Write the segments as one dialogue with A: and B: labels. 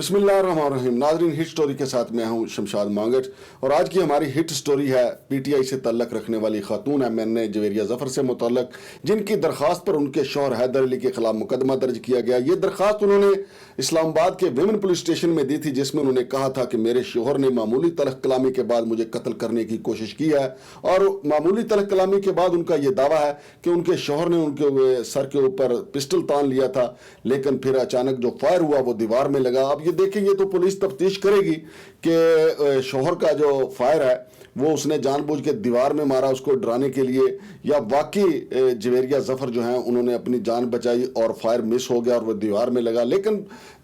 A: बिस्मिल्लाहिर्रहमानिर्रहीम। नाज़रीन, hit story के साथ मैं हूं शमशाद मांगट और आज की हमारी हिट स्टोरी है पीटीआई से ताल्लुक़ रखने वाली खातून एमएनए जवेरिया ज़फ़र से मुतल्लक़, जिनकी दरख्वास्त पर उनके शौहर हैदर अली के खिलाफ मुकदमा दर्ज किया गया। ये दरख्वास्त उन्होंने इस्लामाबाद के विमेन पुलिस स्टेशन में दी थी, जिसमें उन्होंने कहा था कि मेरे शौहर ने मामूली तलख़ कलामी के बाद मुझे कत्ल करने की कोशिश की है। और मामूली तलख़ कलामी के बाद उनका ये दावा है कि उनके शौहर ने उनके सर के ऊपर पिस्टल तान लिया था, लेकिन फिर अचानक जो फायर हुआ वो दीवार में लगा। अब ये देखें, ये तो पुलिस तफ्तीश करेगी कि शौहर का जो फायर है वो उसने जानबूझ के दीवार में मारा उसको डराने के लिए, या वाकई जवेरिया ज़फ़र जो हैं उन्होंने अपनी जान बचाई और फायर मिस हो गया और वो दीवार में लगा। लेकिन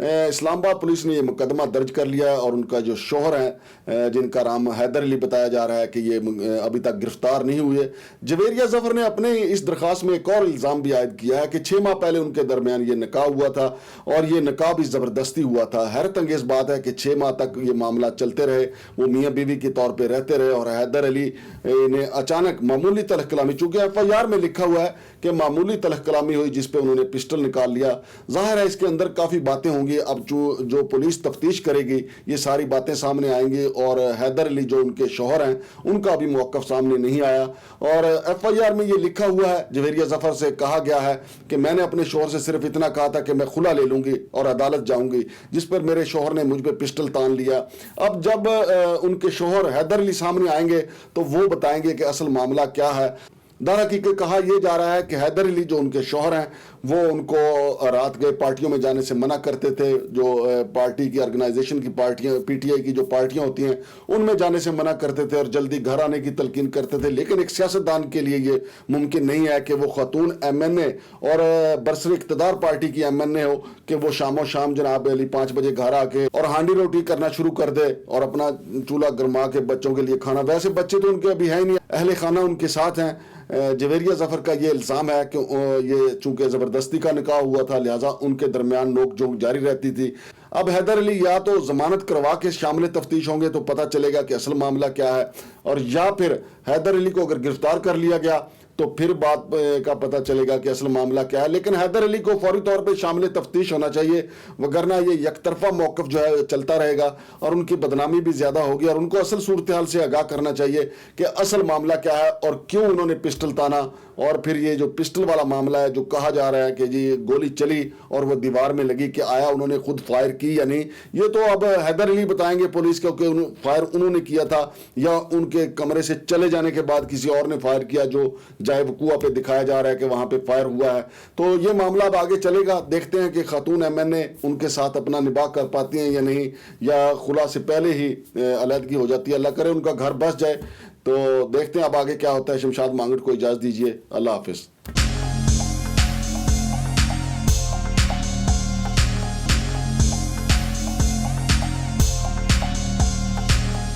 A: इस्लामाबाद पुलिस ने ये मुकदमा दर्ज कर लिया है और उनका जो शौहर है, जिनका नाम हैदर अली बताया जा रहा है, कि ये अभी तक गिरफ्तार नहीं हुए। जवेरिया ज़फ़र ने अपने इस दरख्वास्त में एक और इल्ज़ाम भी आयद किया है कि 6 माह पहले उनके दरमियान ये निकाह हुआ था और ये निकाह भी ज़बरदस्ती हुआ था। हैरत अंगेज़ बात है कि 6 माह तक ये मामला चलते रहे, वो मियाँ बीवी के तौर पर रहते रहे और हैदर अली ने अचानक मामूली तलख़ कलामी, चूंकि एफआईआर में लिखा हुआ है कि मामूली तलख़ कलामी हुई जिस पे उन्होंने पिस्टल निकाल लिया। जाहिर है इसके अंदर काफ़ी बातें होंगी। अब जो पुलिस तफ्तीश करेगी ये सारी बातें सामने आएंगी और हैदर अली जो उनके शौहर हैं उनका अभी मौक़िफ़ सामने नहीं आया। और एफआईआर में ये लिखा हुआ है, जवेरिया ज़फ़र से कहा गया है कि मैंने अपने शौहर से सिर्फ इतना कहा था कि मैं खुला ले लूँगी और अदालत जाऊँगी, जिस पर मेरे शौहर ने मुझ पर पिस्टल तान लिया। अब जब उनके शौहर हैदर अली सामने आएंगे तो वो बताएंगे कि असल मामला क्या है। दरहकीकत कहा यह जा रहा है कि हैदर अली जो उनके शौहर हैं वो उनको रात गए पार्टियों में जाने से मना करते थे। जो पार्टी की ऑर्गेनाइजेशन की पार्टियां, पीटीआई की जो पार्टियां होती हैं उनमें जाने से मना करते थे और जल्दी घर आने की तलकीन करते थे। लेकिन एक सियासतदान के लिए ये मुमकिन नहीं है कि वो खातून एमएनए और बरसर इक़्तिदार पार्टी की एमएनए हो कि वो शामो शाम जनाब अली 5 बजे घर आके और हांडी रोटी करना शुरू कर दे और अपना चूल्हा गरमा के बच्चों के लिए खाना। वैसे बच्चे तो उनके अभी है ही नहीं, अहले खाना उनके साथ हैं। जवेरिया ज़फ़र का ये इल्ज़ाम है कि ये चूंकि ज़बरदस्ती का निकाह हुआ था लिहाजा उनके दरमियान नोक-झोंक जारी रहती थी। अब हैदर अली या तो ज़मानत करवा के शामिल तफ्तीश होंगे तो पता चलेगा कि असल मामला क्या है, और या फिर हैदर अली को अगर गिरफ्तार कर लिया गया तो फिर बात का पता चलेगा कि असल मामला क्या है। लेकिन हैदर अली को फौरी तौर पे शामिल तफ्तीश होना चाहिए, वगरना ये यकतरफा मौक़िफ़ जो है चलता रहेगा और उनकी बदनामी भी ज़्यादा होगी। और उनको असल सूरत हाल से आगाह करना चाहिए कि असल मामला क्या है और क्यों उन्होंने पिस्टल ताना। और फिर ये जो पिस्टल वाला मामला है, जो कहा जा रहा है कि जी गोली चली और वो दीवार में लगी, कि आया उन्होंने खुद फायर की या नहीं, ये तो अब हैदर अली बताएंगे पुलिस को कि फायर उन्होंने किया था या उनके कमरे से चले जाने के बाद किसी और ने फायर किया, जो जाए वकूआ पे दिखाया जा रहा है कि वहां पे फायर हुआ है। तो ये मामला अब आगे चलेगा। देखते हैं कि खातून एमएनए उनके साथ अपना निभाह कर पाती हैं या नहीं, या खुला से पहले ही अलहदगी हो जाती है। अल्लाह करे उनका घर बस जाए। तो देखते हैं अब आगे क्या होता है। शमशाद मांगट को इजाज़त दीजिए। अल्लाह हाफिज़।